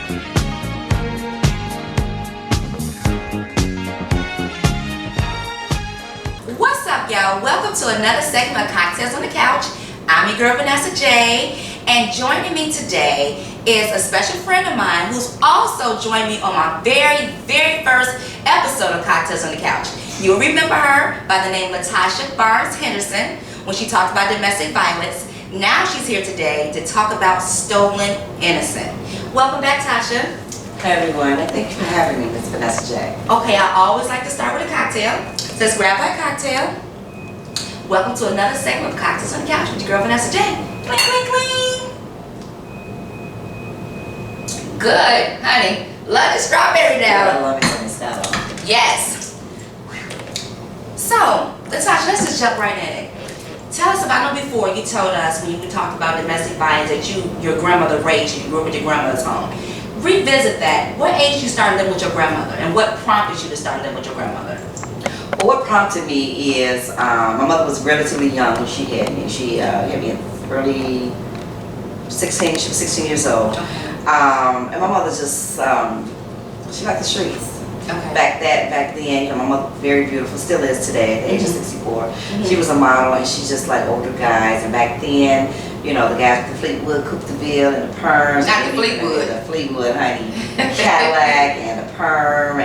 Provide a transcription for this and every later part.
What's up, y'all? Welcome to another segment of Cocktails on the Couch. I'm your girl, Vanessa J. And joining me today is a special friend of mine who's also joined me on my very first episode of Cocktails on the Couch. You'll remember her by the name Latosha Henderson when she talked about domestic violence. Now she's here today to talk about stolen innocence. Welcome back, Tasha. Hey everyone, and thank you for having me, Miss Vanessa J. Okay, I always like to start with a cocktail. So let's grab that cocktail. Welcome to another segment of Cocktails on the Couch with your girl Vanessa J. Cling, cling, cling. Good, honey. Love the strawberry now. I love it when it's got on. Yes. So, Latosha, let's just jump right in it. Tell us about, I know before you told us when you talked about domestic violence that your grandmother raised you grew up with your grandmother's home. Revisit that. What age you started living with your grandmother and what prompted you to start living with your grandmother? Well, what prompted me is my mother was relatively young when she had me. She had me in early 16, she was 16 years old. Okay. And my mother just, she liked the streets. Okay. Back then, you know, my mother very beautiful, still is today at the age of 64. Mm-hmm. She was a model and she just like older guys. And back then, you know, the guys with the Fleetwood, Coupe de Ville and the perms. Not the Fleetwood. The Fleetwood, honey. Cadillac and the perm.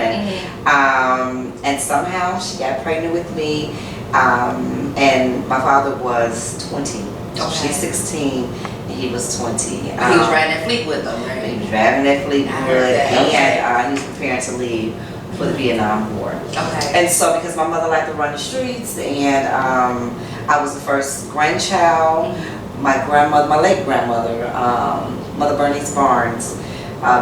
And somehow she got pregnant with me. And my father was 20. Okay. She's 16 and he was 20. He was riding that Fleetwood though, right? He was driving that Fleetwood Okay. and he was preparing to leave for the Vietnam War. Okay. And so because my mother liked to run the streets and I was the first grandchild, my grandmother, my late grandmother, Mother Bernice Barnes,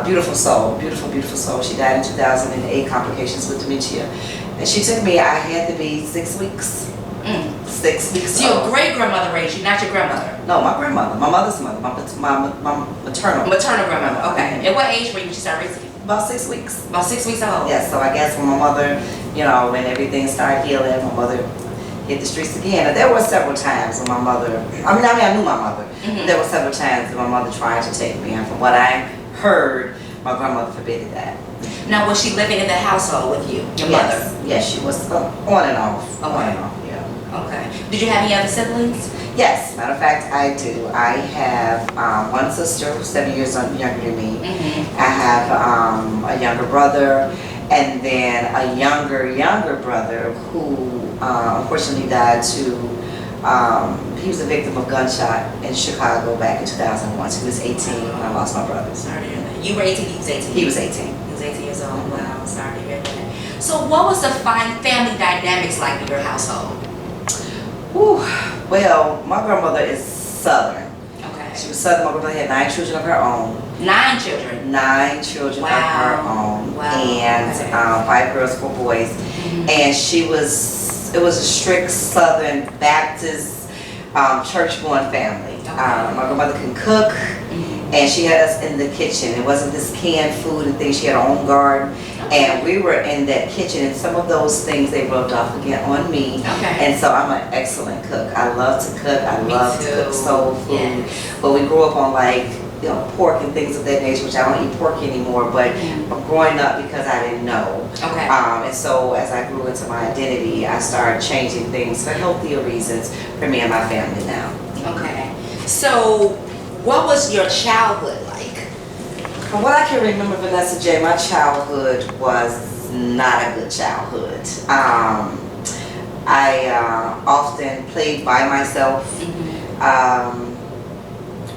beautiful soul, beautiful soul. She died in 2008, complications with dementia. And she took me, I had to be 6 weeks. 6 weeks So your old. great grandmother raised you, not your grandmother? No, my grandmother, my mother's mother, my maternal. Maternal grandmother, okay. And what age were you when she started raising you? About 6 weeks. About 6 weeks old? Yes, so I guess when my mother, you know, when everything started healing, my mother hit the streets again. And there were several times when my mother, I knew my mother. There were several times when my mother tried to take me, and from what I heard, my grandmother forbidden that. Now, was she living in the household with you, your mother? Yes, she was on and off. Okay. On and off, yeah. Okay. Did you have any other siblings? Yes, matter of fact, I do. I have one sister who's 7 years younger than me. I have a younger brother, and then a younger brother who unfortunately died he was a victim of gunshot in Chicago back in 2001. So he was 18 when I lost my brother. Sorry to hear that. You were 18, he was 18? He was 18. He was 18 years old. Wow, sorry to hear that. So what was the family dynamics like in your household? Whew. Well, my grandmother is Southern. Okay. She was Southern. My grandmother had 9 children of her own. 9 children? 9 children of her own. Wow. And Okay. 5 girls, 4 boys. And it was a strict Southern Baptist church-going family. Okay. My grandmother can cook, and she had us in the kitchen. It wasn't this canned food and things. She had her own garden, and we were in that kitchen. And some of those things they rubbed off again on me. Okay. And so I'm an excellent cook. I love to cook. I love to cook soul food. Yes. But we grew up on like, you know, pork and things of that nature, which I don't eat pork anymore. But growing up, because I didn't know. Okay. And so as I grew into my identity, I started changing things for healthier reasons for me and my family now. Okay. So what was your childhood like? From what I can remember, Vanessa J, my childhood was not a good childhood. I often played by myself.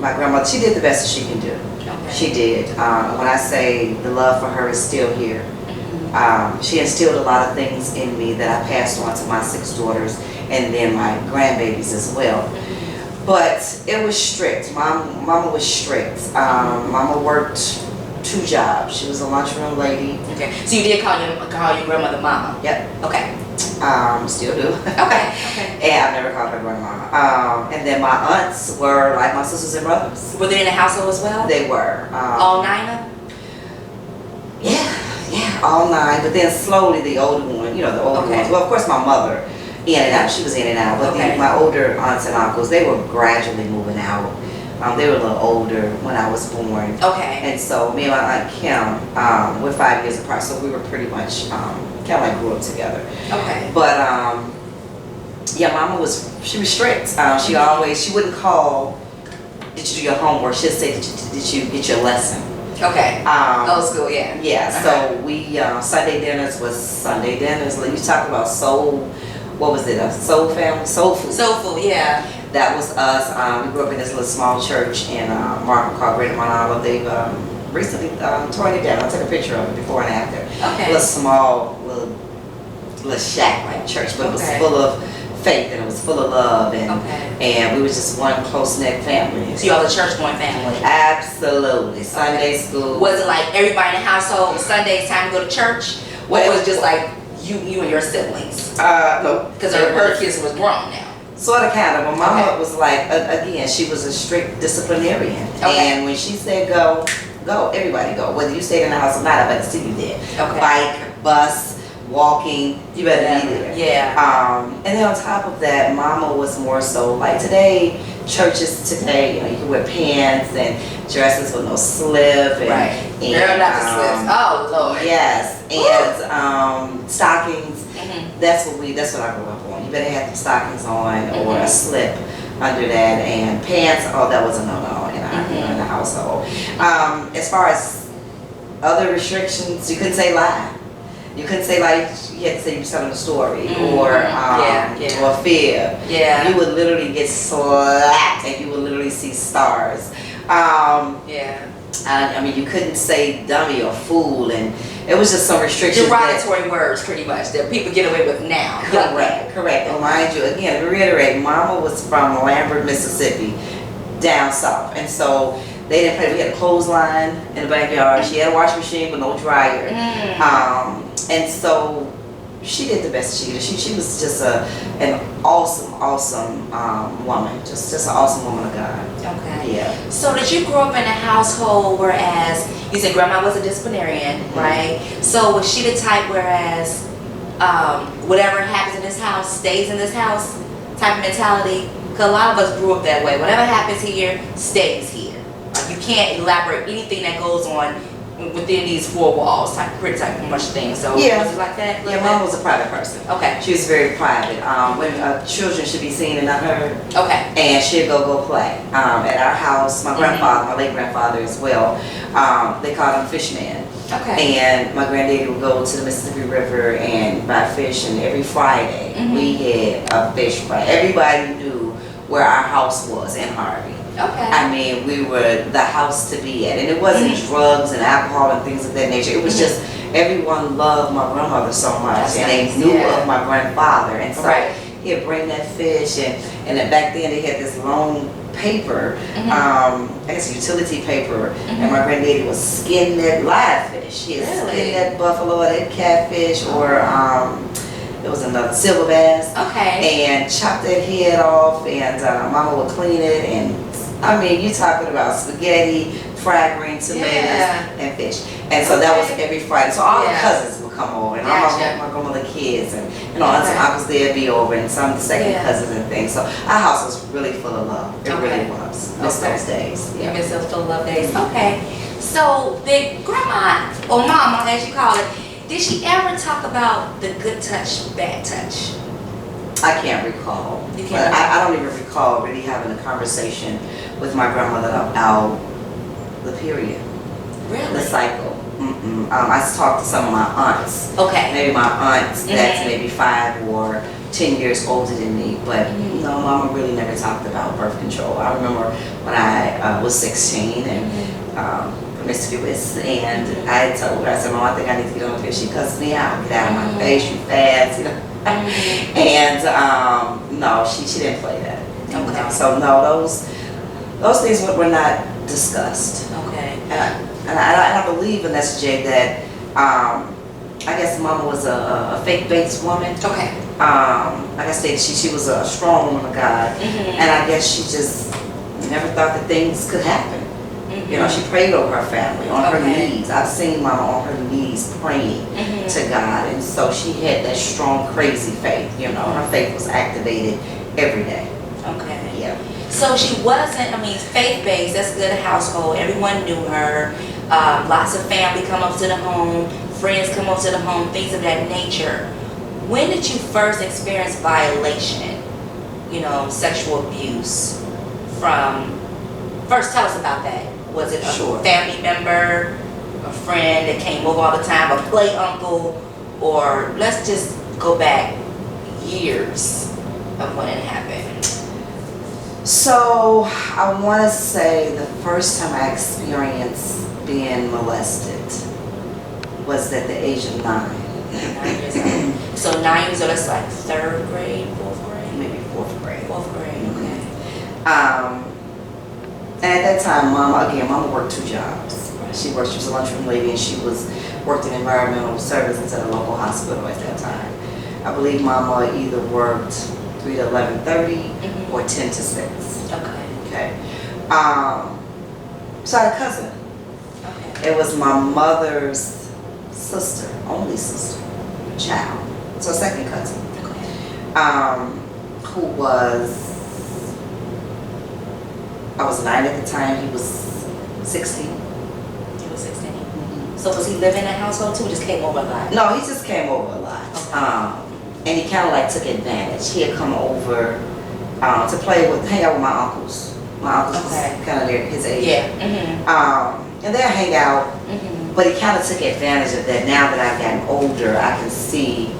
My grandmother, she did the best that she can do. Okay. She did. When I say the love for her is still here. She instilled a lot of things in me that I passed on to my 6 daughters and then my grandbabies as well. But it was strict. Mama was strict. Mama worked 2 jobs. She was a lunchroom lady. Okay. So you did call your grandmother Mama? Yep. Okay. Still do. Okay. Okay. And I've never called her grandma. And then my aunts were like my sisters and brothers. Were they in the household as well? They were. All 9 of them? Yeah, all 9. But then slowly the older one, you know, the older ones. Well, of course my mother, in and out. She was in and out. But my older aunts and uncles, they were gradually moving out. They were a little older when I was born. Okay. And so me and my Aunt Kim, we're 5 years apart, so we were pretty much kind of like grew up together. Okay. But yeah, Mama she was strict. She wouldn't call, did you do your homework? She'd say, did you get your lesson? Okay. Old school, yeah. Yeah. So we Sunday dinners was Sunday dinners. Like, you talk about soul. What was it? A soul family, soul food. Soul food, yeah. That was us. We grew up in this little small church in Markham called Greater Mount Olive. They've recently torn it down. I took a picture of it before and after. Okay. A little small, little shack-like church, but it was full of faith and it was full of love, and we were just one close-knit family. So y'all a church-going family? Absolutely. Sunday school. Was it like everybody in the household, Sunday, it's time to go to church? Or was it just like you and your siblings? No. Because her kids was grown now. Sort of, kind of. My mama was like, again, she was a strict disciplinarian. And when she said go, everybody go. Whether you stayed in the house or not, I better see you there. Bike, bus, walking, you better be there. Yeah. And then on top of that, Mama was more so like today, churches today, you can wear pants and dresses with no slip. And, right. Girl, not the slips. Oh, Lord. Yes. And stockings. That's what I grew up on. You better have the stockings on or a slip under that, and pants. Oh, that was a no-no in the household. As far as other restrictions, you couldn't say lie. You couldn't say like you had to say you were telling a story or fib. Yeah. You would literally get slapped and you would literally see stars. I mean, you couldn't say dummy or fool, and it was just some restrictions. Derogatory words, pretty much, that people get away with now. Correct. And mind you, again, to reiterate, Mama was from Lambert, Mississippi, down south, and so they didn't play. We had a clothesline in the backyard. She had a washing machine with no dryer, and so she did the best she could. She was just an awesome woman, just an awesome woman of God. Okay. Yeah. So did you grow up in a household whereas you said grandma was a disciplinarian, right? So was she the type whereas whatever happens in this house stays in this house type of mentality? Because a lot of us grew up that way. Whatever happens here stays here. Like you can't elaborate anything that goes on within these four walls, pretty much thing. So was it like that? Yeah, Mom was a private person. Okay. She was very private. When children should be seen and not heard. Okay. And she'd go play. At our house, my grandfather, my late grandfather as well, they called him Fishman. Okay. And my granddaddy would go to the Mississippi River and buy fish, and every Friday we had a fish fry. Everybody knew where our house was in Harvey. Okay. I mean, we were the house to be at, and it wasn't drugs and alcohol and things of that nature. It was just everyone loved my grandmother so much, and they knew of my grandfather, and so he'd bring that fish, and then back then they had this long paper, I guess utility paper, and my granddaddy was skin that live fish. He had skinned that buffalo or that catfish, or it was another silver bass. Okay. And chopped that head off, and Mama would clean it, and I mean, you talking about spaghetti, fried green tomatoes, and fish. And so that was every Friday. So all the cousins would come over, and all my grandmother kids, and aunts and uncles there'd be over, and some of the second cousins and things. So our house was really full of love. It really was. Miss those days. You miss those full of love days. Okay. So did grandma, or mama as you call it, did she ever talk about the good touch, bad touch? I can't recall. I don't even recall really having a conversation with my grandmother about the period. Really? The cycle. I talked to some of my aunts. Okay. Maybe my aunts that's maybe 5 or 10 years older than me, but no, Mama really never talked about birth control. I remember when I was 16 and promiscuous, and I told her, I said, Mom, I think I need to get on here. She cussed me out. Get out of my face, you fast, you know. And no, she didn't play that. Okay. So no, those things were not discussed. Okay. And I believe, Vanessa J, that I guess Mama was a faith-based woman. Okay. Like I said, she was a strong woman of God, and I guess she just never thought that things could happen. You know, she prayed over her family on her knees. I've seen Mama on her knees praying to God, and so she had that strong, crazy faith. You know, her faith was activated every day. Okay. Yeah. So she wasn't, I mean, faith-based, that's a good household. Everyone knew her. Lots of family come up to the home, friends come up to the home, things of that nature. When did you first experience violation, you know, sexual abuse from, first tell us about that. Was it a Sure. family member, a friend that came over all the time, a play uncle, or let's just go back years of when it happened? So I want to say the first time I experienced being molested was at the age of 9. 9 years old. So 9 years old, that's like 3rd grade, 4th grade? Maybe 4th grade. 4th grade, okay. And at that time, Mama worked 2 jobs. She was a lunchroom lady, and she worked in environmental services at a local hospital at that time. I believe Mama either worked 3 to 11:30 or 10 to 6. Okay. So I had a cousin. Okay. It was my mother's sister, only sister, child. So second cousin. Okay. Who was, I was 9 at the time, he was 16. He was 16. So was he living in a household too, or just came over a lot? No, he just came over a lot. Okay. And he kind of like took advantage. He had come over to hang out with my uncles. My uncles was kind of near his age. Yeah. And they'd hang out, but he kind of took advantage of that. Now that I've gotten older, I can see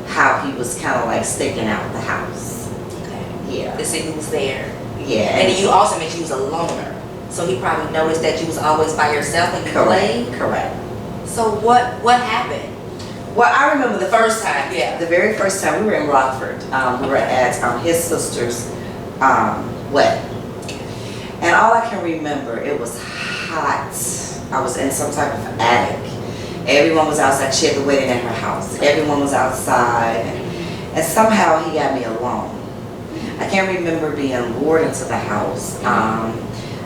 how he was kind of like staking out the house. Okay. Yeah. To see who was there. Yeah. And then you also mentioned you was a loner. So he probably noticed that you was always by yourself when you played? Correct. So what happened? Well, I remember the first time. Yeah. The very first time we were in Rockford. We were at his sister's wedding. And all I can remember, it was hot. I was in some type of attic. Everyone was outside. She had the wedding at her house. Everyone was outside. And somehow he got me alone. I can't remember being lured into the house. I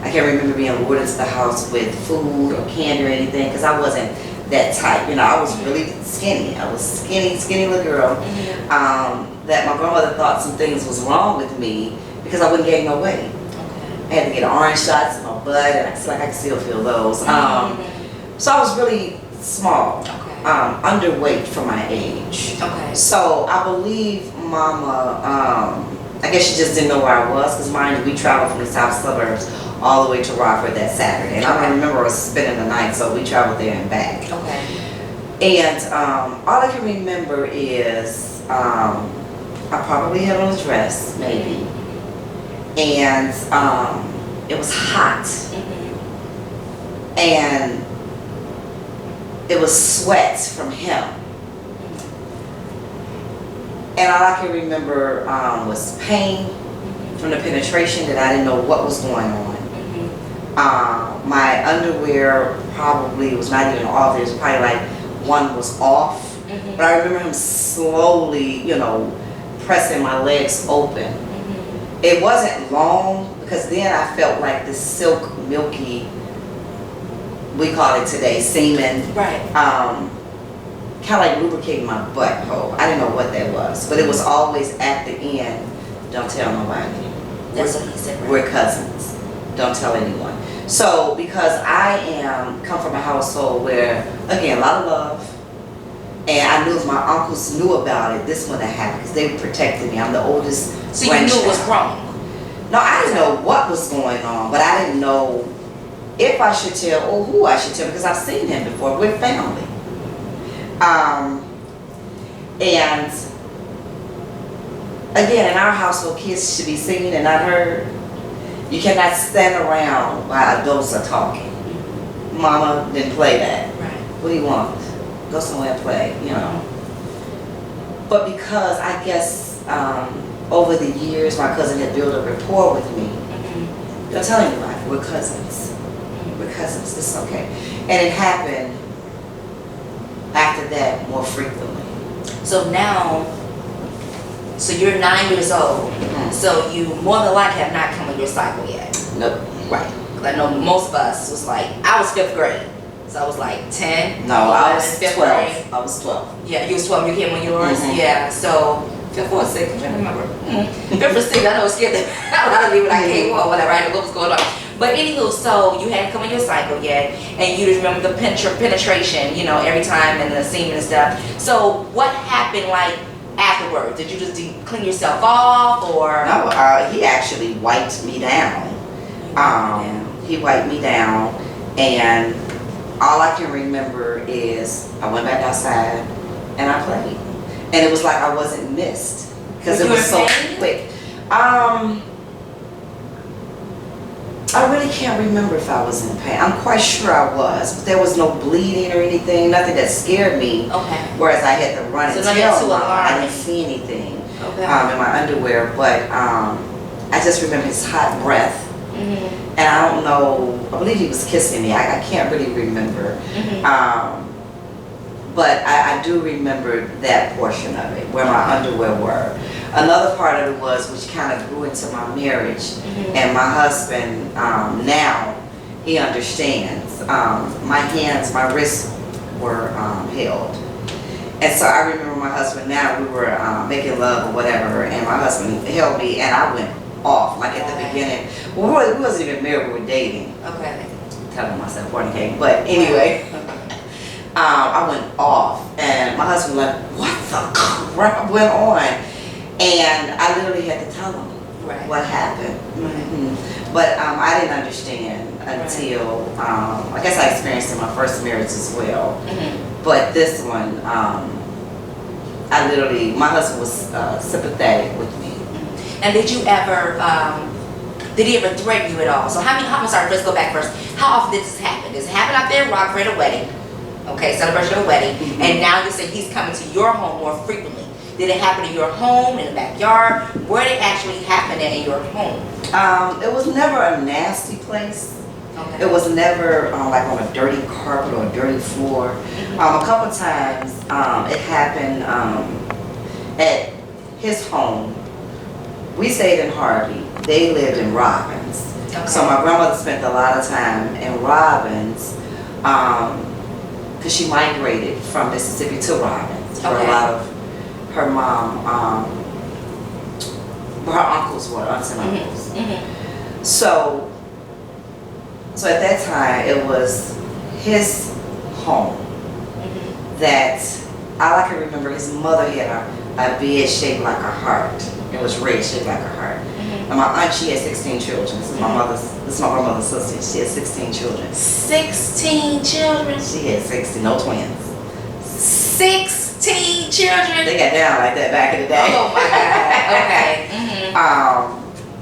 can't remember being lured into the house with food or candy or anything, because I wasn't that type. You know, I was really skinny. I was skinny little girl. That my grandmother thought some things was wrong with me because I wouldn't gain no weight. I had to get orange shots in my butt, and I feel like I can still feel those. So I was really small, underweight for my age. Okay. So I believe Mama, I guess she just didn't know where I was, because mind you, we traveled from the south suburbs all the way to Rockford that Saturday. And I don't remember us spending the night, so we traveled there and back. Okay. And all I can remember is I probably had on a dress, maybe. And it was hot. And it was sweat from him. And all I can remember was pain from the penetration, that I didn't know what was going on. My underwear probably was not even off. There was probably like one was off. But I remember him slowly, you know, pressing my legs open. It wasn't long, because then I felt like this silk, milky, we call it today, semen. Right. Kind of like lubricating my butthole. I didn't know what that was, but it was always at the end, don't tell nobody. That's what he said, right? We're cousins. Don't tell anyone. So because I come from a household where, again, a lot of love, and I knew if my uncles knew about it, this wouldn't have happened, because they protected me. I'm the oldest. So you knew it was wrong? No, I didn't know what was going on, but I didn't know if I should tell or who I should tell, because I've seen him before. We're family. And again, in our household, kids should be seen and not heard. You cannot stand around while adults are talking. Mama didn't play that. Right. What do you want? Go somewhere and play, you know. But because I guess over the years my cousin had built a rapport with me. Don't tell anybody, we're cousins. We're cousins, it's okay. And it happened after that more frequently. So now, so you're 9 years old, so you more than likely have not come on your cycle yet. Nope. Right. Because I know most of us was like, I was 5th grade. So I was like 10. No, I was 5th 12. grade. I was 12. Yeah, you was 12, you came on yours? Yeah, so Fifth or sixth, I'm trying to remember. Fifth or sixth, I know it scared the hell out of me when I came home, whatever, I didn't know what was going on. But anywho, so you hadn't come on your cycle yet, and you just remember the penetration, you know, every time, and the semen and stuff. So what happened, like, afterwards? Did you just clean yourself off, or? No, he actually wiped me down. He wiped me down, and all I can remember is I went back outside and I played, and it was like I wasn't missed because it was so quick. I really can't remember if I was in pain. I'm quite sure I was, but there was no bleeding or anything, nothing that scared me. Okay. Whereas I had to run and tell Mom I didn't see anything in my underwear, but I just remember his hot breath. And I don't know, I believe he was kissing me. I can't really remember. But I do remember that portion of it, where my underwear were. Another part of it was, which kind of grew into my marriage, and my husband, now, he understands. My hands, my wrists were held. And so I remember my husband now, we were making love or whatever, and my husband held me, and I went off, like at the beginning. Well, we wasn't even married, we were dating. Okay. Telling myself fornicating, but anyway. I went off, and my husband was like, what the crap went on? And I literally had to tell him what happened. But I didn't understand until, I guess I experienced in my first marriage as well. But this one, I literally, my husband was sympathetic with me. And did you ever, did he ever threaten you at all? So I'm sorry, let's go back first. How often did this happen? Does it happen out there in Rockford at a wedding? Okay, celebration of a wedding. And now you say he's coming to your home more frequently. Did it happen in your home, in the backyard? Where did it actually happen in your home? It was never a nasty place. Okay. It was never like on a dirty carpet or a dirty floor. A couple times it happened at his home. We stayed in Harvey. They lived in Robbins. Okay. So my grandmother spent a lot of time in Robbins because she migrated from Mississippi to Robbins for a lot of her mom, her uncles were aunts and uncles. So at that time it was his home that all I can remember, his mother had a bed shaped like a heart. It was red, shaped like a heart. And my aunt, she had 16 children. This is my grandmother's sister. She had 16 children. 16 children? She had 16, no twins. 16 children? They got down like that back in the day. Oh my God, okay.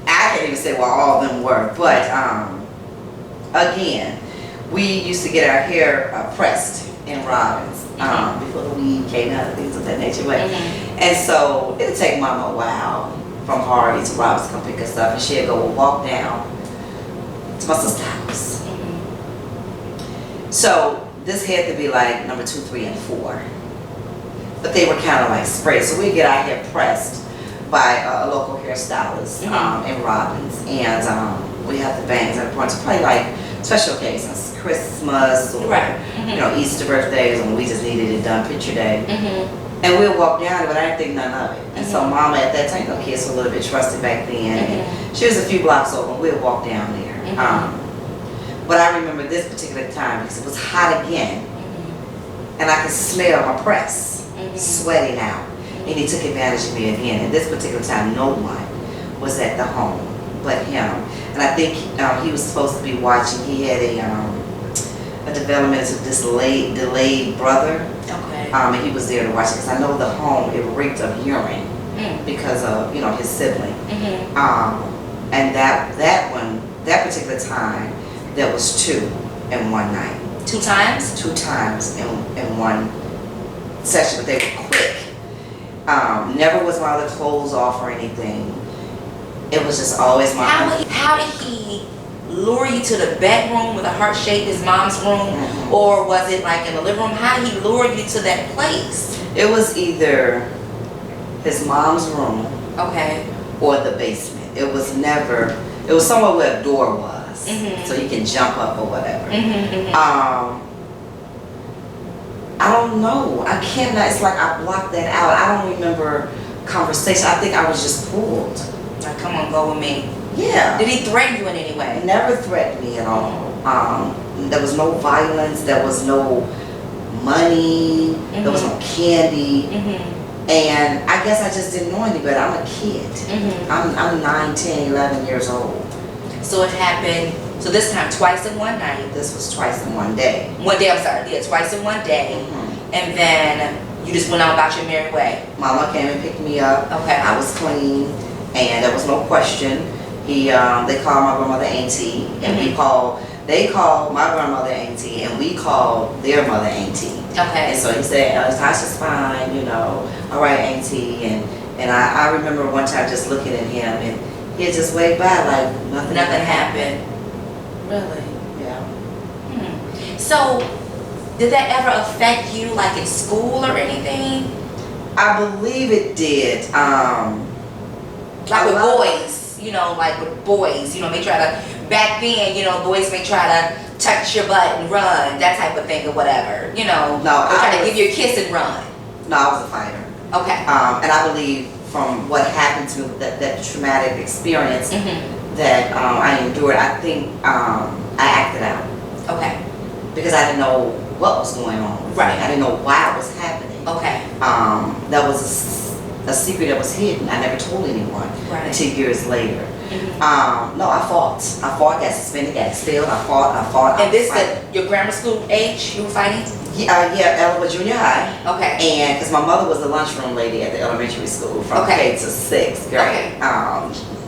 I can't even say what all of them were, but again, we used to get our hair pressed in Robbins before the weed came out and things of that nature. And so it'd take Mama a while from Harvey to Robbins to come pick us up, and she'd go walk down to my sister's house. So this had to be like number 2, 3, and 4. But they were kind of like sprayed. So we'd get our hair pressed by a local hairstylist in Robbins. And we have the bangs at the point. So probably like special occasions, Christmas or you know, Easter birthdays, and we just needed it done, picture day. And we'll walk down it, but I didn't think none of it. And so Mama at that time, you know, kids were a little bit trusted back then. And she was a few blocks over, and we'll walk down there. But I remember this particular time because it was hot again, and I could smell my press sweating out. And he took advantage of me again. And this particular time, no one was at the home but him. And I think he was supposed to be watching. He had a development of this delayed brother. And he was there to watch it, because I know the home, it reeked of urine because of, you know, his sibling. And that particular time, there was 2 in one night. 2 times? 2 times in one session, but they were quick. Never was my other clothes off or anything. It was just always my. How did he lure you to the bedroom with a heart shape, his mom's room, or was it like in the living room? How did he lure you to that place? It was either his mom's room, or the basement. It was never. It was somewhere where a door was, so you can jump up or whatever. I don't know. I cannot. It's like I blocked that out. I don't remember conversation. I think I was just pulled. Like, come on, go with me. Yeah. Did he threaten you in any way? Never threatened me at all. There was no violence. There was no money. There was no candy. And I guess I just didn't know any better. I'm a kid. I'm 9, 10, 11 years old. So it happened, so this time twice in one night. This was twice in one day. One day, I'm sorry, yeah, twice in one day. And then you just went on about your merry way. Mama came and picked me up. Okay. I was clean, and there was no question. They called my grandmother Auntie, and they called my grandmother Auntie, and we called their mother Auntie. Okay. And so he said, Tasha's fine, you know, all right, Auntie. And I remember one time just looking at him, and he had just waved by like nothing happened. Really? Yeah. So, did that ever affect you, like in school or anything? I believe it did. Like with boys, like with boys, may try to, back then, boys may try to touch your butt and run, that type of thing or whatever, No, or try to give you a kiss and run. No, I was a fighter. Okay. And I believe from what happened to me, that traumatic experience that I endured, I think I acted out. Okay. Because I didn't know what was going on with me. I didn't know why it was happening. Okay. That was a secret that was hidden. I never told anyone until years later. No, I fought. Got suspended, got expelled. I fought. And this is your grammar school age you were fighting? Yeah, junior high. Okay. And because my mother was the lunchroom lady at the elementary school from K to 6th grade. Okay.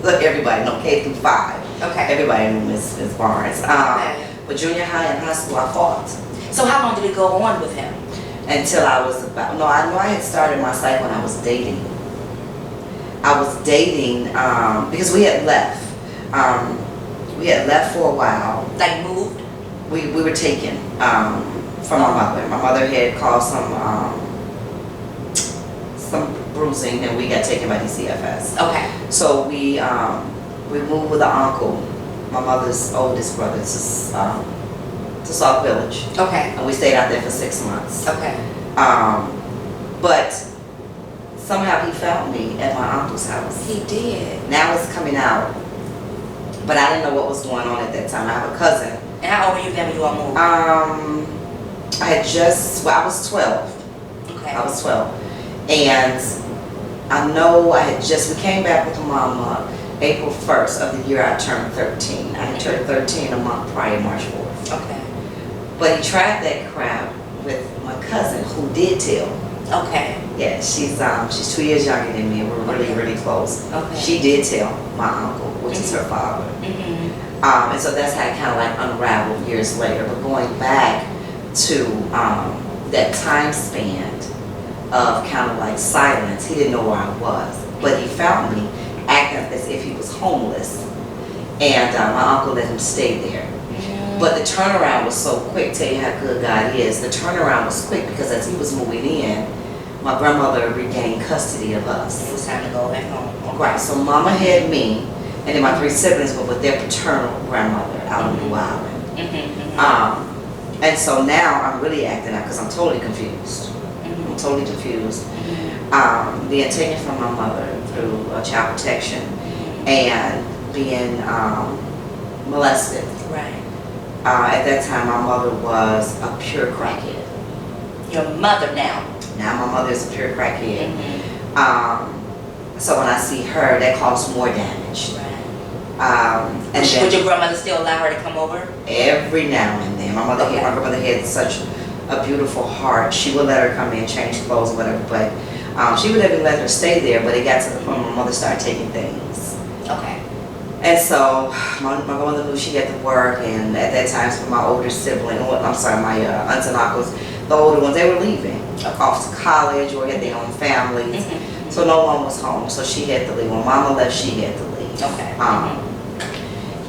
Look, everybody know K through 5. Okay. Everybody knew Miss Barnes. But junior high and high school, I fought. So how long did it go on with him? Until I was I know I had started my cycle when I was dating. I was dating because we had left. We had left for a while. Like moved? We were taken from my mother. My mother had caused some bruising, and we got taken by DCFS. Okay. So we moved with an uncle, my mother's oldest brother, to South Village. Okay. And we stayed out there for 6 months. Okay. But somehow he found me at my uncle's house. He did. Now it's coming out, but I didn't know what was going on at that time. I have a cousin. And how old were you then when you all moved? I was 12. Okay. I was 12. And I know we came back with mama April 1st of the year I turned 13. I had turned 13 a month prior, March 4th. Okay. But he tried that crap with my cousin who did tell. Okay. Yeah, she's 2 years younger than me. We're really, really close. Okay. She did tell my uncle, which is her father. And so that's how it kind of like unraveled years later. But going back to that time span of kind of like silence, he didn't know where I was. But he found me acting as if he was homeless. And my uncle let him stay there. But the turnaround was so quick. Tell you how good God is. The turnaround was quick because as he was moving in, my grandmother regained custody of us. It was time to go back home. Okay. Right. So mama had me, and then my 3 siblings were with their paternal grandmother out on Blue Island. And so now I'm really acting out because I'm totally confused. I'm totally confused. Being taken from my mother through child protection and being molested. Right. At that time, my mother was a pure crackhead. Your mother now? Now my mother is a pure crackhead. So when I see her, that caused more damage. And would your grandmother still allow her to come over? Every now and then. My grandmother had such a beautiful heart. She would let her come in, change clothes, whatever, but she would never let her stay there. But it got to the point where my mother started taking things. Okay. And so my grandmother knew she had to work, and at that time, for my older sibling, my aunts and uncles, the older ones, they were leaving off to college or had their own families. So no one was home, so she had to leave. When mama left, she had to leave. Okay.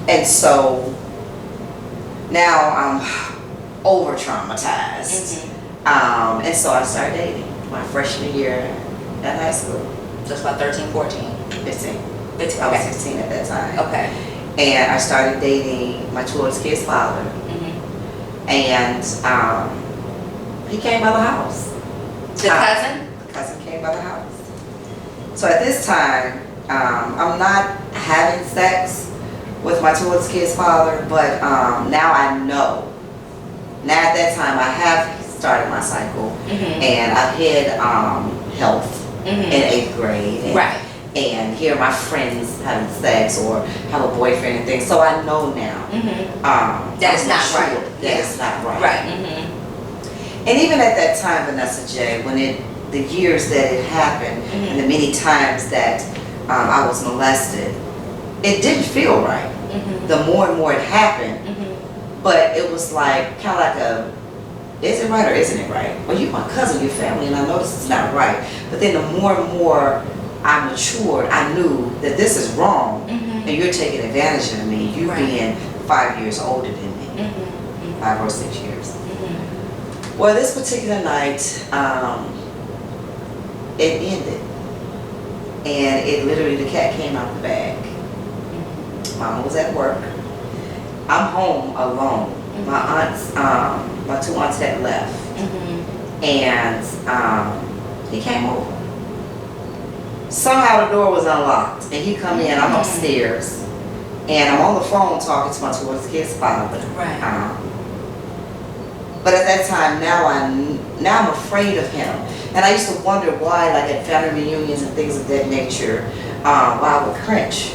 And so now I'm over traumatized. And so I started dating my freshman year at high school. Just about 13, 14? 15. I was Okay. 16 at that time. Okay. And I started dating my children's kid's father. And he came by the house. The cousin? The cousin came by the house. So at this time, I'm not having sex with my two oldest kids' father, but now I know. Now at that time, I have started my cycle, and I've had health in 8th grade. And, Right. And hear my friends having sex or have a boyfriend and things. So I know now. That is not sure right. That is not right. Right. And even at that time, Vanessa J, when the years that it happened, and the many times that I was molested, it didn't feel right. The more and more it happened, but it was like kind of like a, is it right or isn't it right? Well, you're my cousin, your family, and I know this is not right. But then the more and more I matured, I knew that this is wrong, and you're taking advantage of me. You being 5 years older than me, 5 or 6 years. Well, this particular night, it ended, and it literally, the cat came out the bag. Mama was at work. I'm home alone. My aunts, my 2 aunts had left, and he came over. Somehow the door was unlocked, and he come in. I'm upstairs, and I'm on the phone talking to my 2 oldest kids' father. Right. But at that time, now I'm afraid of him, and I used to wonder why, like at family reunions and things of that nature, why I would cringe,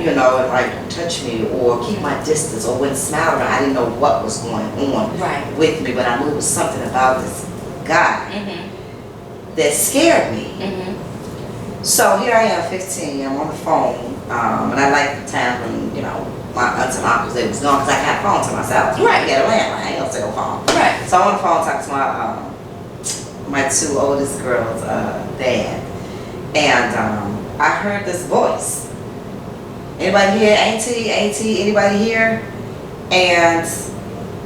you know, and like touch me or keep my distance or wouldn't smile around. I didn't know what was going on with me, but I knew it was something about this guy that scared me. So here I am, 15. I'm on the phone, and I like the time when, you know, my aunts and uncles, they was gone because I had a phone to myself. Right. I got a landline, I ain't no cell phone. Right. So I'm on the phone talking to my 2 oldest girls' dad, and I heard this voice. Anybody here? Auntie, anybody here? And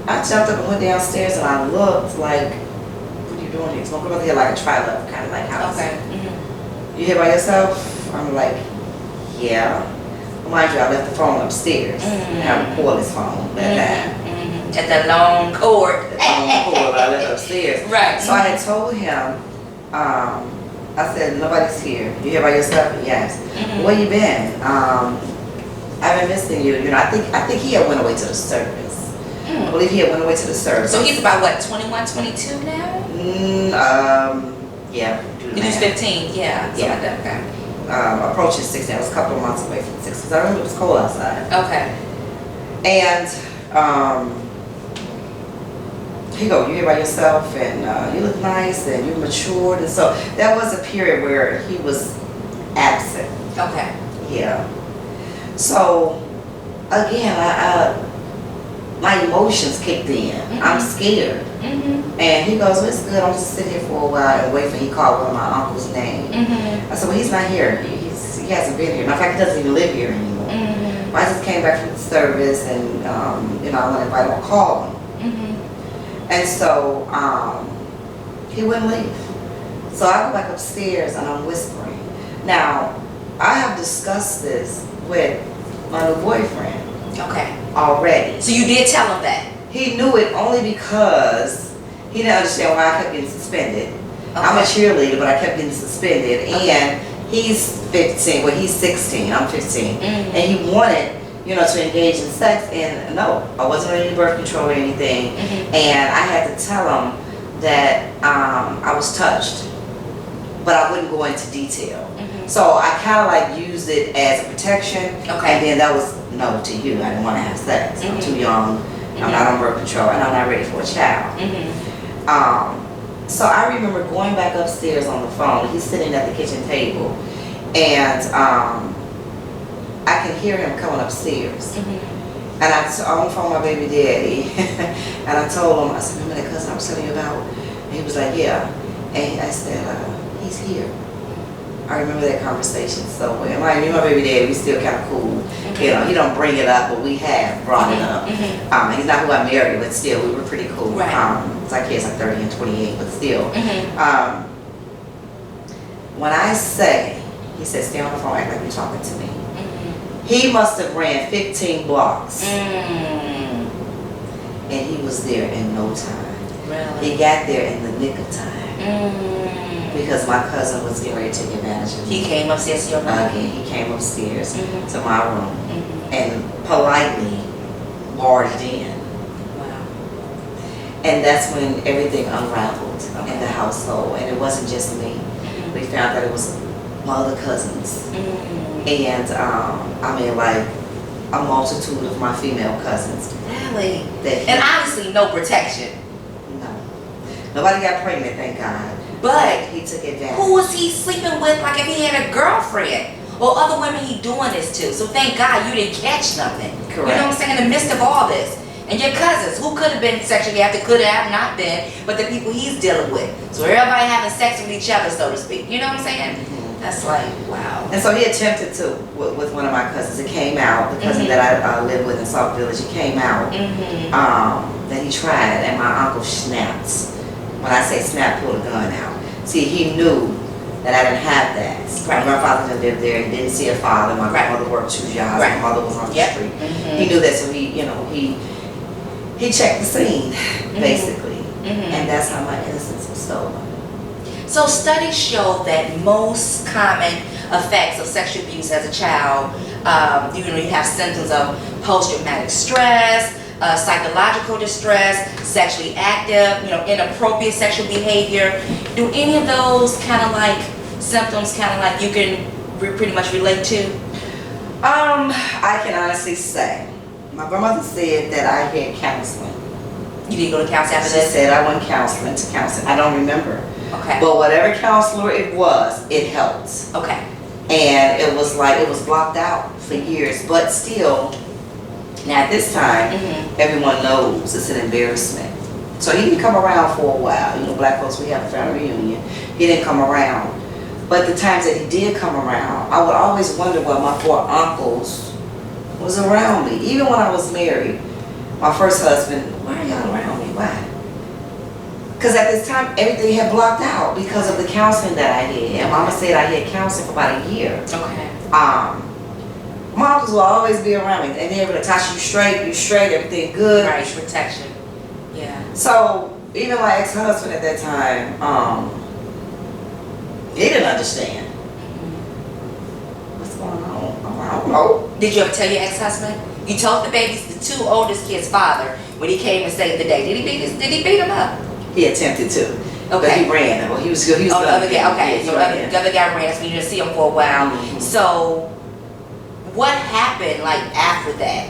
I jumped up and went downstairs, and I looked like, what are you doing here? So I'm going here like a tri-level kind of like house. Okay. You here by yourself? I'm like, yeah. Well, mind you, I left the phone upstairs. I have a cordless phone at that. At the long cord. The phone cord I left upstairs. Right. So I had told him, I said, nobody's here. You here by yourself? Yes. Where you been? I've been missing you. You know, I think he had went away to the service. I believe he had went away to the service. So he's about what, 21, 22 now? Yeah. He's 15, yeah. Yeah. Like that, okay. Approaching 16. I was a couple of months away from 6 because I remember it was cold outside. Okay. And he go, you here by yourself, and you look nice, and you matured, and so that was a period where he was absent. Okay. Yeah. So again, my emotions kicked in. I'm scared. And he goes, well, it's good. I'm just sitting here for a while and wait for he called one of my uncle's name. I said, well, he's not here. He hasn't been here. Matter of fact, he doesn't even live here anymore. I just came back from the service, and you know, I want to invite him to call him. And so he wouldn't leave. So I go back upstairs and I'm whispering. Now, I have discussed this with my new boyfriend. Okay. Already. So you did tell him that? He knew it only because he didn't understand why I kept getting suspended. Okay. I'm a cheerleader, but I kept getting suspended. And he's 15, well, he's 16, I'm 15. And he wanted, you know, to engage in sex, and no, I wasn't on any birth control or anything. And I had to tell him that I was touched, but I wouldn't go into detail. So I kind of like used it as a protection. Okay. And then that was no to you. I didn't want to have sex. I'm too young. I'm not on birth control, and I'm not ready for a child. So I remember going back upstairs on the phone. He's sitting at the kitchen table, and I can hear him coming upstairs. And I was on the phone with my baby daddy, and I told him, I said, remember that cousin I was telling you about? And he was like, yeah. And I said, he's here. I remember that conversation so well. Me and my baby daddy, we still kind of cool. You know, he don't bring it up, but we have brought it up. He's not who I married, but still, we were pretty cool. Right. It's like he's like 30 and 28, but still. When I say, he said, stay on the phone, act like you're talking to me. He must have ran 15 blocks. And he was there in no time. Really? He got there in the nick of time. because my cousin was getting ready to take advantage of me. He came upstairs to your room? Again, he came upstairs Mhm. to my room Mhm. and politely barged in. Wow. And that's when everything unraveled Okay. in the household. And it wasn't just me. We found that it was my other cousins. Mhm. And I mean, like a multitude of my female cousins. Really? That he, And obviously no protection. no. Nobody got pregnant, thank God. But he took advantage. who was he sleeping with? Like if he had a girlfriend or other women he doing this to. So thank God you didn't catch nothing. Correct. You know what I'm saying? In the midst of all this. And your cousins, who could have been sexually active, could have not been, but the people he's dealing with. So everybody having sex with each other, so to speak. You know what I'm saying? Mhm. That's like, wow. And so he attempted to with one of my cousins. It came out, the cousin that I lived with in South Village, it came out that he tried, and my uncle snapped. When I say snap, pulled a gun out. See, he knew that I didn't have that. Right. My grandfather didn't live there. He didn't see a father. My grandmother worked 2 jobs. Right. My mother was on the Yep. street. He knew that, so he checked the scene, basically. And that's how my innocence was stolen. So studies show that most common effects of sexual abuse as a child, you have symptoms of post-traumatic stress, psychological distress, sexually active, inappropriate sexual behavior. Do any of those kind of like symptoms you can pretty much relate to? I can honestly say, my grandmother said that I had counseling. You didn't go to counseling after She this? said I went counseling. I don't remember. Okay. But whatever counselor it was, it helped. Okay. And it was like, it was blocked out for years. But still, now at this time, everyone knows it's an embarrassment. So he didn't come around for a while. Black folks, we have a family reunion. He didn't come around. But the times that he did come around, I would always wonder why my 4 uncles was around me. Even when I was married, my first husband, why are y'all around me? Why? Because at this time, everything had blocked out because of the counseling that I had. And Mama said I had counseling for about a year. Okay. My uncles will always be around me. And they're able to touch you straight, everything good. Right, protection. Yeah. So, even my ex-husband at that time, he didn't understand. What's going on? I don't know. Did you ever tell your ex-husband? You told the babies, the 2 oldest kids' father, when he came and saved the day. Did he beat him up? He attempted to. Okay. But he ran. Well, he was Oh, the other guy. Okay. Yeah, So the other guy ran. So you didn't see him for a while. So, what happened after that?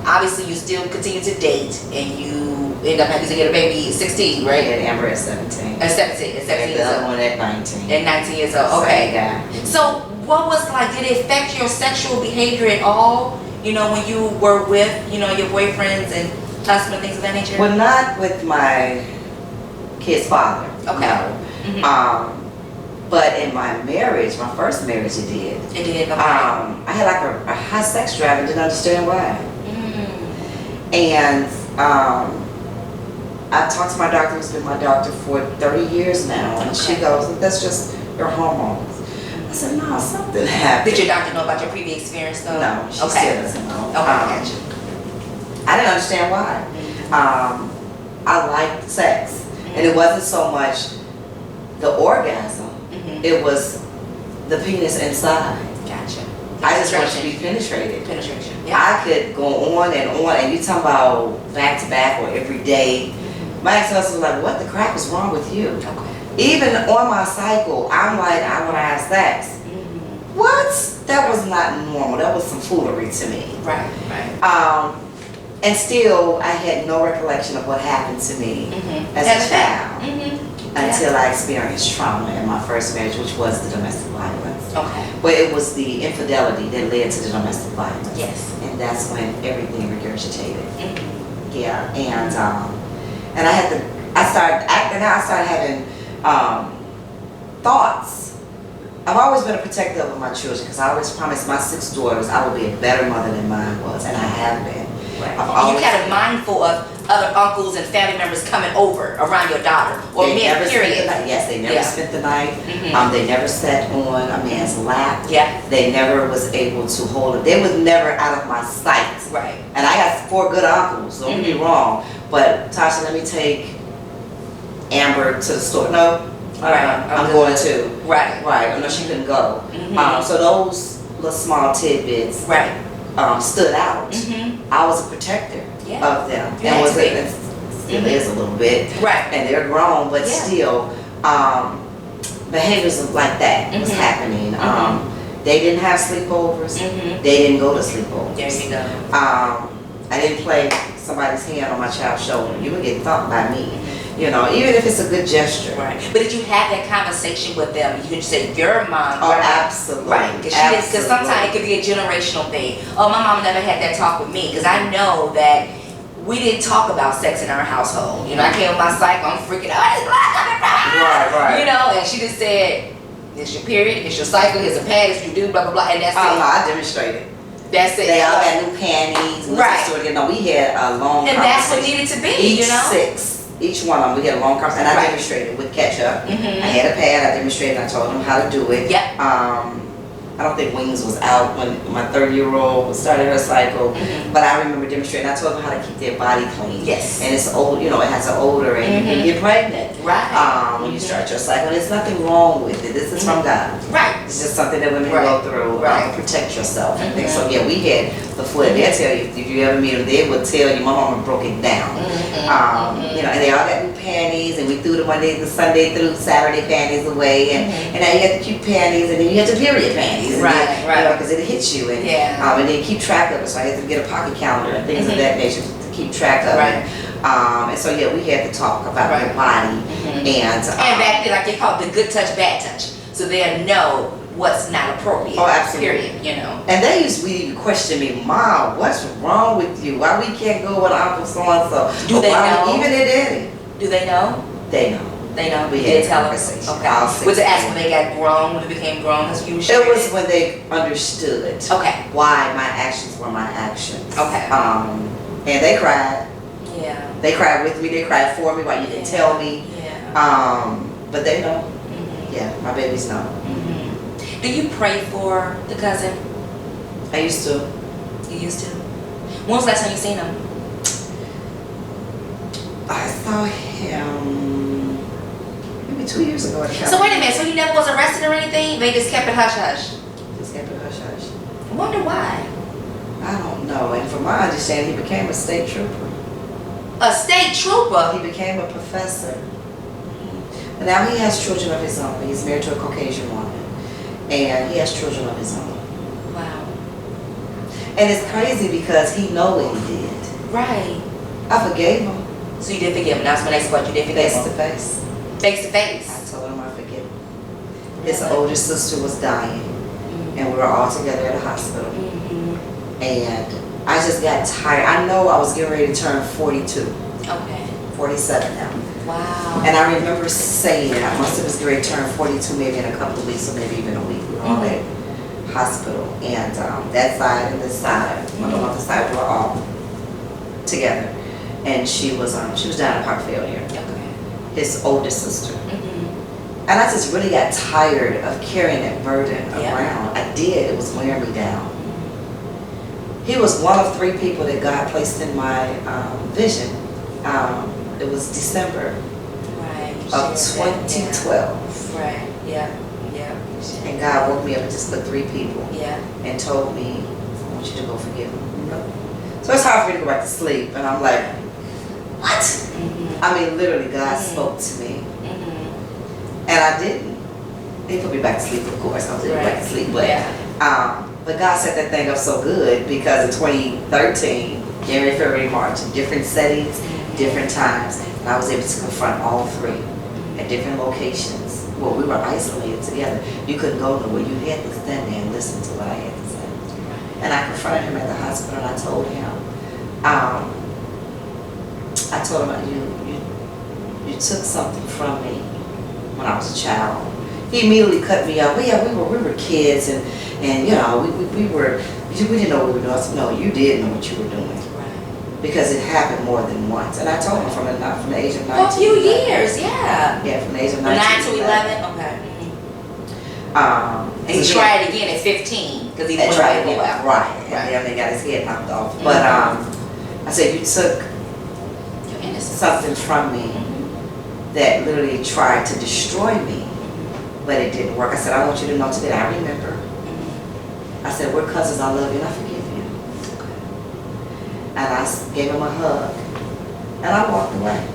Obviously you still continue to date, and you end up having to get a baby at 16, right? I had Amber at 17. At 17. At 17 And the years other old. one at 19. At 19 years old. Same Okay. guy. So, what was did it affect your sexual behavior at all? When you were with, your boyfriends and husband, things of that nature? Well, not with my kid's father. Okay. No. But in my marriage, my first marriage, it did. It did. Okay. I had a high sex drive and didn't understand why. And I talked to my doctor, who's been my doctor for 30 years now, and she goes, "That's just your hormones." I said, "No, something happened." Did your doctor know about your previous experience though? No, she still doesn't know. Okay, gotcha. I didn't understand why. I liked sex, and it wasn't so much the orgasm; it was the penis inside. Gotcha. I just wanted to be penetrated. Penetration. Yeah. I could go on, and you talking about back to back or every day. My ex-husband was like, "What the crap is wrong with you?" Okay. Even on my cycle, I'm like, "I want to have sex." What? That was not normal. That was some foolery to me. Right. Right. And still, I had no recollection of what happened to me as a child until I experienced trauma in my first marriage, which was the domestic violence. Okay. But it was the infidelity that led to the domestic violence. Yes. And that's when everything regurgitated. Yeah, and I started acting out. I started having thoughts. I've always been a protector of my children because I always promised my 6 daughters I would be a better mother than mine was, and I have been. Right. I've always You kind of mindful of other uncles and family members coming over around your daughter, or They men, never spent period. the night. Yes, they never Yeah. spent the night. They never sat on a man's lap. Yeah. They never was able to hold it. They was never out of my sight. Right. And I got 4 good uncles, don't get me wrong. But Tasha, let me take Amber to the store. No, I'm going to. Right. Right. No, she couldn't go. So those little small tidbits stood out. I was a protector of them. And was still is a little bit. Right. And they're grown, but still, behaviors like that was happening. They didn't have sleepovers. They didn't go to sleepovers. There you go. I didn't play somebody's hand on my child's shoulder. You would get thumped by me. You know, even if it's a good gesture. Right. But did you have that conversation with them? You could say, your mom. Oh, absolutely. Right. Because sometimes it could be a generational thing. Oh, my mom never had that talk with me. Because I know that we didn't talk about sex in our household. You know, I came with my cycle, I'm freaking out. Right. You know, and she just said, it's your period, it's your cycle, here's a pad, it's you do, blah, blah, blah. And that's it. I demonstrated. That's it. They all had new panties. Right. You know, we had a long and that's what needed to be, you know? Each one of them, we had a long conversation, and I demonstrated with ketchup. I had a pad, I demonstrated, I told them how to do it. Yep. I don't think Wings was out when my 30-year-old started her cycle, but I remember demonstrating. I told them how to keep their body clean. Yes. And it's old, you know, it has an odor, and you can get pregnant. Right. When you start your cycle, there's nothing wrong with it. This is from God. Right. It's just something that women go through to protect yourself. And things. So yeah, we had the foot. They'll tell you, if you ever meet them, they would tell you, my mama broke it down. You know, and they all got new panties, and we threw the Monday, the Sunday through Saturday panties away, and now you got the cute panties, and then you got the period panties. Right. You know, because it hits you, and and then keep track of it. So I had to get a pocket calendar and things of that nature to keep track of it. And so yeah, we had to talk about your body, and back then, like they call it the good touch, bad touch. So they'll know what's not appropriate. Oh, absolutely. Period. You know. And they used to even question me, Mom, what's wrong with you? Why we can't go with Uncle so and so? Do they know? Even their daddy. Do they know? They know. They know. We did had tell conversation. Okay. Was it asked when they got grown, when they became grown, as you shared? It was when they understood. Okay. Why my actions were my actions. Okay. And they cried. Yeah. They cried with me. They cried for me. Why you didn't tell me? Yeah. But they know. Yeah, my babies know. Do you pray for the cousin? I used to. You used to? When was the last time you seen him? I saw him maybe 2 years ago at the So wait a minute, so he never was arrested or anything? They just kept it hush hush? Just kept it hush hush. I wonder why. I don't know. And from my understanding, he became a state trooper. A state trooper? He became a professor. And now he has children of his own. He's married to a Caucasian woman. And he has children of his own. Wow. And it's crazy because he know what he did. Right. I forgave him. So you did forgive him. That's when they said you did forgive him. Face to face. Face to face. I told him I forgive him. His older sister was dying. And we were all together at a hospital. And I just got tired. I know I was getting ready to turn 42. Okay. 47 now. Wow. And I remember saying, I must have was getting ready to turn 42 maybe in a couple of weeks or maybe even a week. We were all at hospital. And that side and this side, my mother's side, we were all together. And she was down in heart failure. Okay. His oldest sister. And I just really got tired of carrying that burden around. I did. It was wearing me down. He was one of 3 people that God placed in my vision. It was December of 2012. Right. Yeah. And God woke me up and just put 3 people. And told me, I want you to go forgive them. So it's hard for me to go back to sleep. And I'm like, what? I mean, literally, God spoke to me. And I didn't. He put me back to sleep, of course. I was back to sleep. But God set that thing up so good because in 2013, January, February, March, in different settings, different times, and I was able to confront all 3 at different locations. Well, we were isolated together. You couldn't go nowhere. You had to stand there and listen to what I had to say. And I confronted him at the hospital, and I told him, you took something from me when I was a child. He immediately cut me off. Well, yeah, we were kids, and you know, we didn't know what we were doing. So, no, you did know what you were doing. Because it happened more than once. And I told him from the age of 9 for a few years, yeah. Yeah, from the age of 9 to 11, okay. And he tried again at 15, because he tried to go out. Right, and then they got his head knocked off. But I said, you took something from me that literally tried to destroy me, but it didn't work. I said, I want you to know today, I remember. I said, we're cousins, I love you and I forgive you. And I gave him a hug, and I walked away.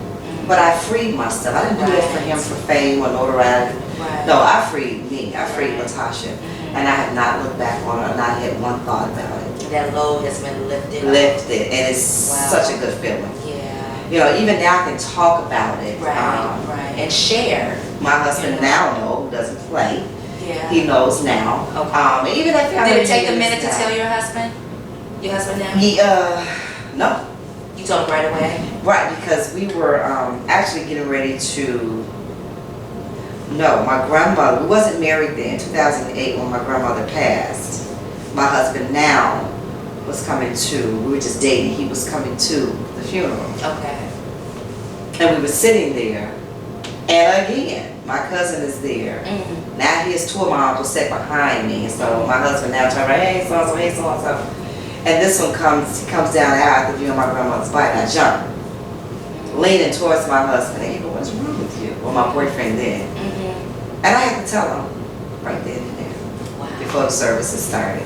But I freed myself. I didn't do that for him for fame or notoriety. No, I freed me. I freed Latosha. And I have not looked back on it, and not had one thought about it. That load has been lifted. Lifted, and it's such a good feeling. Yeah. You know, even now I can talk about it. Right. And share. My husband now knows, who doesn't play. Yeah. He knows now. Okay. Even if Did it take a minute to tell your husband? Your husband now? No. You told him right away? Right, because we were actually getting ready to. No, my grandmother, we wasn't married then, 2008 when my grandmother passed. My husband now was coming to, we were just dating, he was coming to the funeral. Okay. And we were sitting there, and again, my cousin is there. Now his two of my uncles sat behind me, and so my husband now turned around, hey, so-and-so, hey, so-and-so. And this one comes down the aisle after viewing my grandmother's body, and I jumped, leaning towards my husband, and he goes, what's wrong with you? Well, my boyfriend then. And I had to tell him right then and there, before the services started.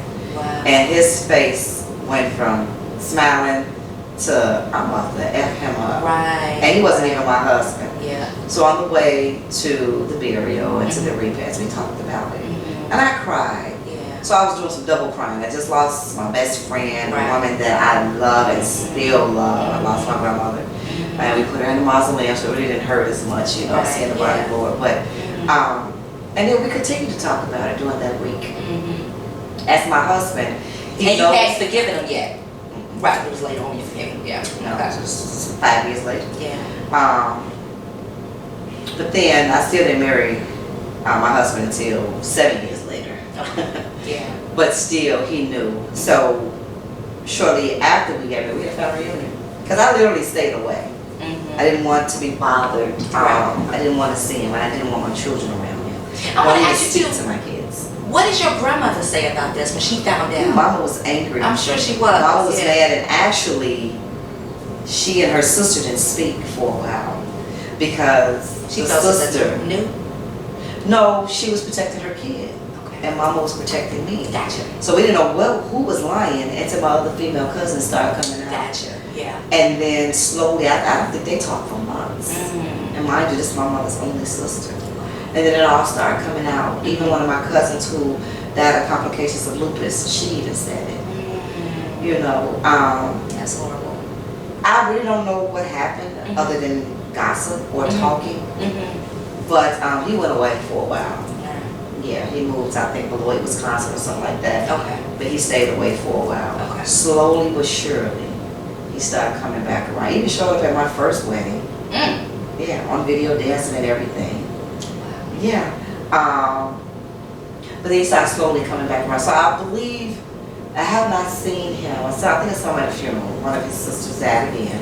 And his face went from smiling to, I'm about to F him up. And he wasn't even my husband. So on the way to the burial and to the repast, we talked about it. And I cried. So I was doing some double crying. I just lost my best friend, a woman that I love and still love. I lost my grandmother. And we put her in the mausoleum, so it really didn't hurt as much, you know, seeing the body Lord. But and then we continued to talk about it during that week. As my husband, he knows, you hadn't forgiven him yet. Right, it was later on you forgave him. No, it was 5 years later. Yeah. But then I still didn't marry my husband until 7 years later. Yeah. But still, he knew. So shortly after we got married, we had a family reunion. Because I literally stayed away. I didn't want to be bothered. I didn't want to see him, and I didn't want my children around him. I want to ask you to my kids. What did your grandmother say about this when she found out? Mama was angry. I'm sure she was. Mama was mad, and actually, she and her sister didn't speak for a while because she the sister knew. No, she was protecting her kid, and Mama was protecting me. Gotcha. So we didn't know who was lying until my other female cousins started coming out. Gotcha. Yeah. And then slowly, I don't think they talked for months. And mind you, this is my mother's only sister. And then it all started coming out. Even one of my cousins who died of complications of lupus, she even said it. You know, that's horrible. I really don't know what happened other than gossip or talking. But he went away for a while. Yeah, he moved, I think, Beloit, Wisconsin or something like that. But he stayed away for a while. Slowly but surely, he started coming back around. He even showed up at my first wedding. Yeah, on video dancing and everything. Yeah. But then he started slowly coming back around. So I believe, I have not seen him. So I think I saw him at a funeral. One of his sisters died again.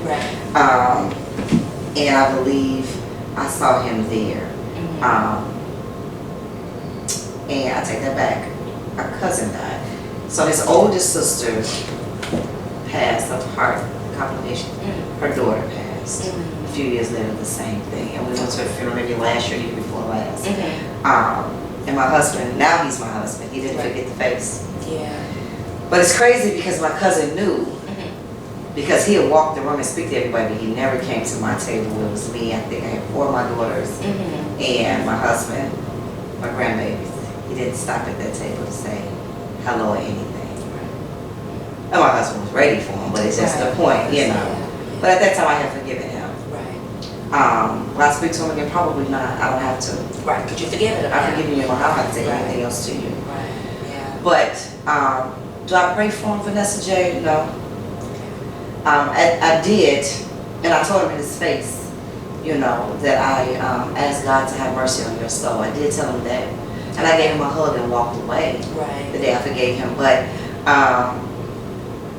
And I believe I saw him there. And I take that back. Our cousin died. So his oldest sister passed of heart complication. Her daughter passed. A few years later, the same thing. And we went to a funeral maybe last year, year before last. And my husband, now he's my husband. He didn't forget the face. But it's crazy because my cousin knew. Because he had walked the room and speak to everybody, but he never came to my table. It was me. I think I had 4 of my daughters and my husband, my grandbabies. He didn't stop at that table to say hello or anything. And my husband was ready for him, but it's just the point, you know. But at that time, I had forgiven him. Will I speak to him again? Probably not. I don't have to. Could you forgive it? I've forgiven you. I don't have to say anything else to you. But do I pray for him, Vanessa J? No. I did, and I told him in his face, you know, that I asked God to have mercy on your soul. I did tell him that. And I gave him a hug and walked away the day I forgave him. But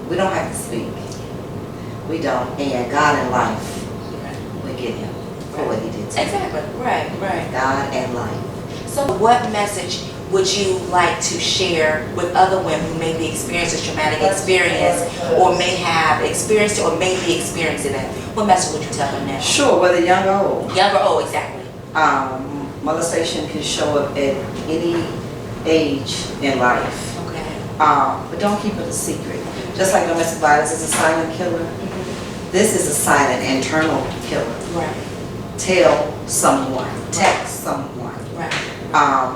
we don't have to speak. We don't. And God and life, we get him for what he did to me. Exactly. Right. God and life. So what message would you like to share with other women who may be experiencing a traumatic experience, or may have experienced it, or may be experiencing it? What message would you tell them now? Sure, whether young or old. Young or old, exactly. Molestation can show up at any age in life. Okay. But don't keep it a secret. Just like domestic violence is a silent killer, this is a silent internal killer. Right. Tell someone, text someone. Right.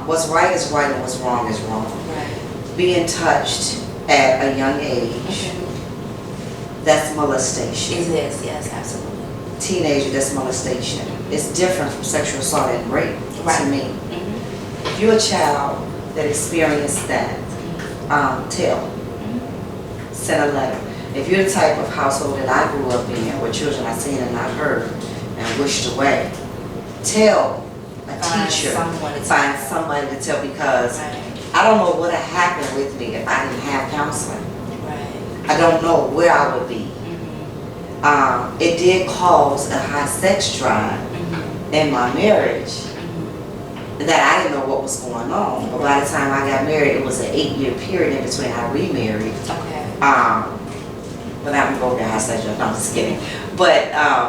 What's right is right and what's wrong is wrong. Right. Being touched at a young age, that's molestation. It is, yes, absolutely. Teenager, that's molestation. It's different from sexual assault and rape to me. If you're a child that experienced that, tell. Send a letter. If you're the type of household that I grew up in, where children are seen and not heard and wished away, tell a teacher, find somebody to tell, because I don't know what would have happened with me if I didn't have counseling. I don't know where I would be. It did cause a high sex drive in my marriage that I didn't know what was going on. But by the time I got married, it was an 8-year period in between I remarried. But I'm going to go there, high sex drive. No, I'm just kidding. But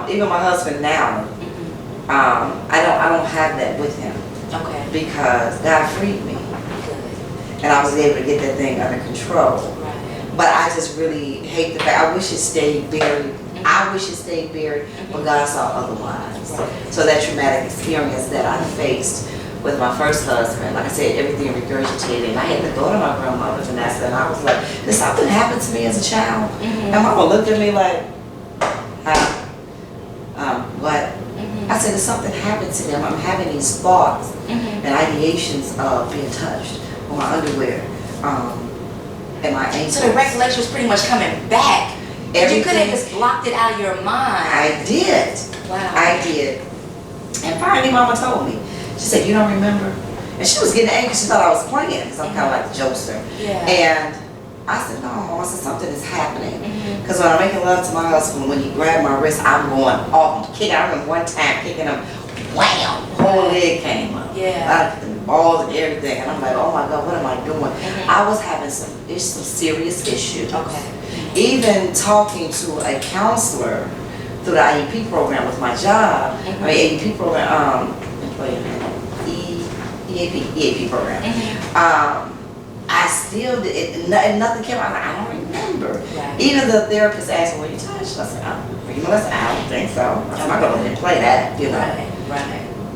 even my husband now, I don't have that with him. Because God freed me. And I was able to get that thing under control. But I just really hate the fact, I wish it stayed buried. I wish it stayed buried, but God saw otherwise. So that traumatic experience that I faced with my first husband, like I said, everything regurgitated. And I had to go to my grandmother, Vanessa, and I was like, did something happen to me as a child? And Mama looked at me like, what? I said, did something happen to me? I'm having these thoughts and ideations of being touched on my underwear. And my ankles. So the recollection was pretty much coming back. You could have just blocked it out of your mind. I did. Wow. I did. And finally, Mama told me. She said, you don't remember? And she was getting angry. She thought I was playing, because I'm kind of like the jokester. And I said, no, Mama. I said, something is happening. Because when I'm making love to my husband, when he grabbed my wrist, I'm going off. I'm kicking. I remember one time kicking him. Wham! Whole leg came up. Balls and everything, and I'm like, oh my God, what am I doing? I was having some serious issues. Even talking to a counselor through the IEP program with my job. I mean, AEP program, EAP program. I still did, nothing came out. I don't remember. Even the therapist asked me, were you touched? I said, I don't think so. I said, my girl didn't play that, you know.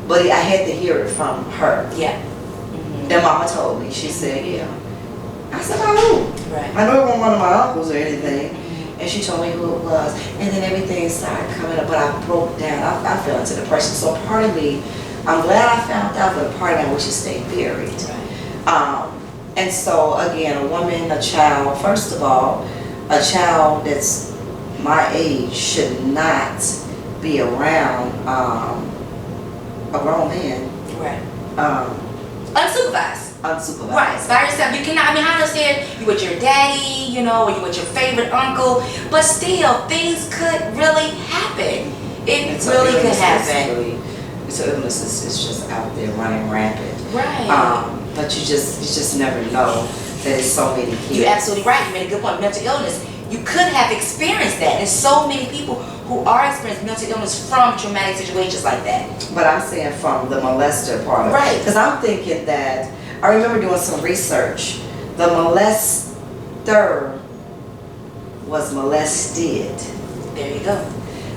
But I had to hear it from her. Then Mama told me, she said, yeah. I said, by who? I know it wasn't one of my uncles or anything. And she told me who it was. And then everything started coming up, but I broke down. I fell into depression. So part of me, I'm glad I found out, but part of me, I wish it stayed buried. And so again, a woman, a child, first of all, a child that's my age should not be around a grown man. Unsupervised. Unsupervised. By yourself. You cannot, I mean, I understand you with your daddy, you know, or you with your favorite uncle, but still, things could really happen. It really could happen. So illness is just out there running rampant. But you just never know that it's so many kids. You're absolutely right. You made a good point. Mental illness. You could have experienced that. There's so many people who are experiencing mental illness from traumatic situations like that. But I'm saying from the molester part of it. Because I'm thinking that, I remember doing some research. The molester was molested. There you go.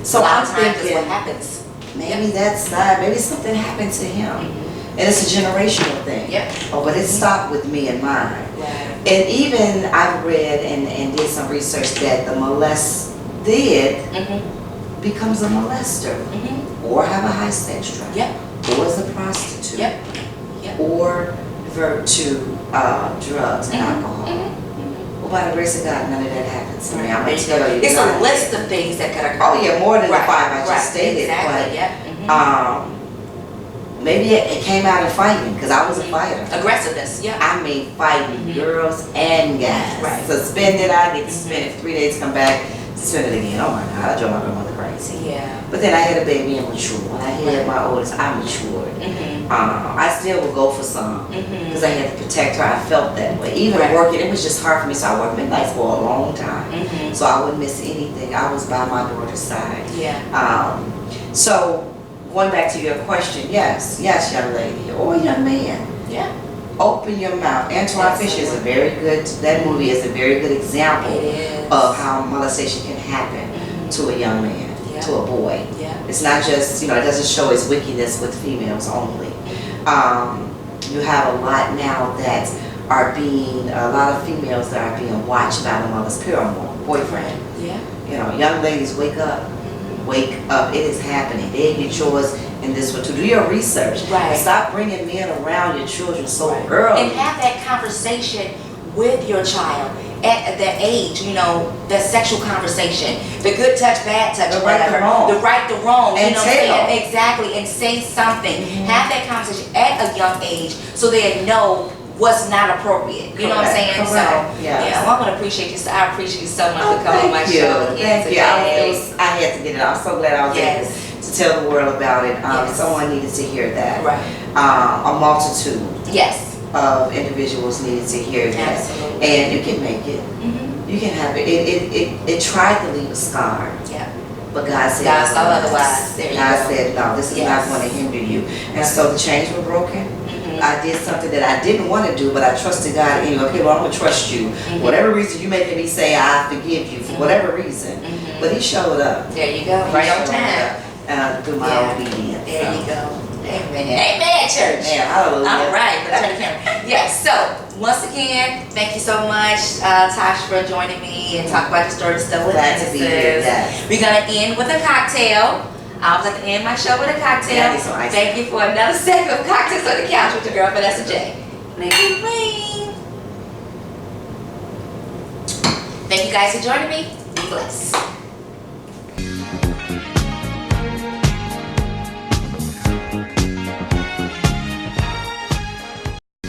So I'm thinking, what happens. Maybe that's not, maybe something happened to him. And it's a generational thing. Oh, but it stopped with me and mine. And even I've read and did some research that the molested becomes a molester, or have a high sex drive, or is a prostitute, or revert to drugs and alcohol. Well, by the grace of God, none of that happens to me. I'm going to tell you. It's a list of things that could occur. Oh yeah, more than the 5 I just stated. But maybe it came out in fighting, because I was a fighter. Aggressiveness, I mean fighting girls and guys. Suspended, I get suspended for 3 days, come back, spend it again. Oh my God, I drove my grandmother crazy. Yeah. But then I had a baby and matured. When I had my oldest, I matured. I still would go for some because I had to protect her. I felt that way. Even working, it was just hard for me. So I worked midnights for a long time. So I wouldn't miss anything. I was by my daughter's side. Yeah. So going back to your question, yes, young lady or young man. Yeah. Open your mouth. Antoine Fisher is a very good, that movie is a very good example of how molestation can happen to a young man, to a boy. It's not just, it doesn't show its wickedness with females only. You have a lot now that are being, a lot of females that are being watched by the mother's boyfriend. Young ladies, wake up. Wake up. It is happening. They get yours in this one. To do your research. And stop bringing men around your children so early. And have that conversation with your child at that age, the sexual conversation. The good touch, bad touch, The whatever. right, the wrong. The right, the wrong. And tell. Exactly. And say something. Have that conversation at a young age so they know what's not appropriate. You know what I'm saying? Correct. So, Yes. I want to appreciate you. I appreciate you so much for coming on my show. Thank you. I had to get it out. I'm so glad I was able to tell the world about it. Someone needed to hear that. A multitude of individuals needed to hear that. Absolutely. And you can make it. You can have it. It tried to leave a scar. But God said otherwise. God said, no, this is not going to hinder you. And so the chains were broken. I did something that I didn't want to do, but I trusted God anyway. Okay, well, I'm going to trust you. Whatever reason you making me say I forgive you, for whatever reason. But He showed up. There you go. Right on time. Through my obedience. There you go. Amen. Amen, church. Amen. Hallelujah. All right. Let's turn the camera. Yes. So, once again, thank you so much, Tosh, for joining me and talk about your story stuff with Glad to be here. We're going to end with a cocktail. I was at the end of my show with a cocktail. Thank you for another segment of Cocktails on the Couch with your girl, Vanessa J. Thank you guys for joining me. Be blessed.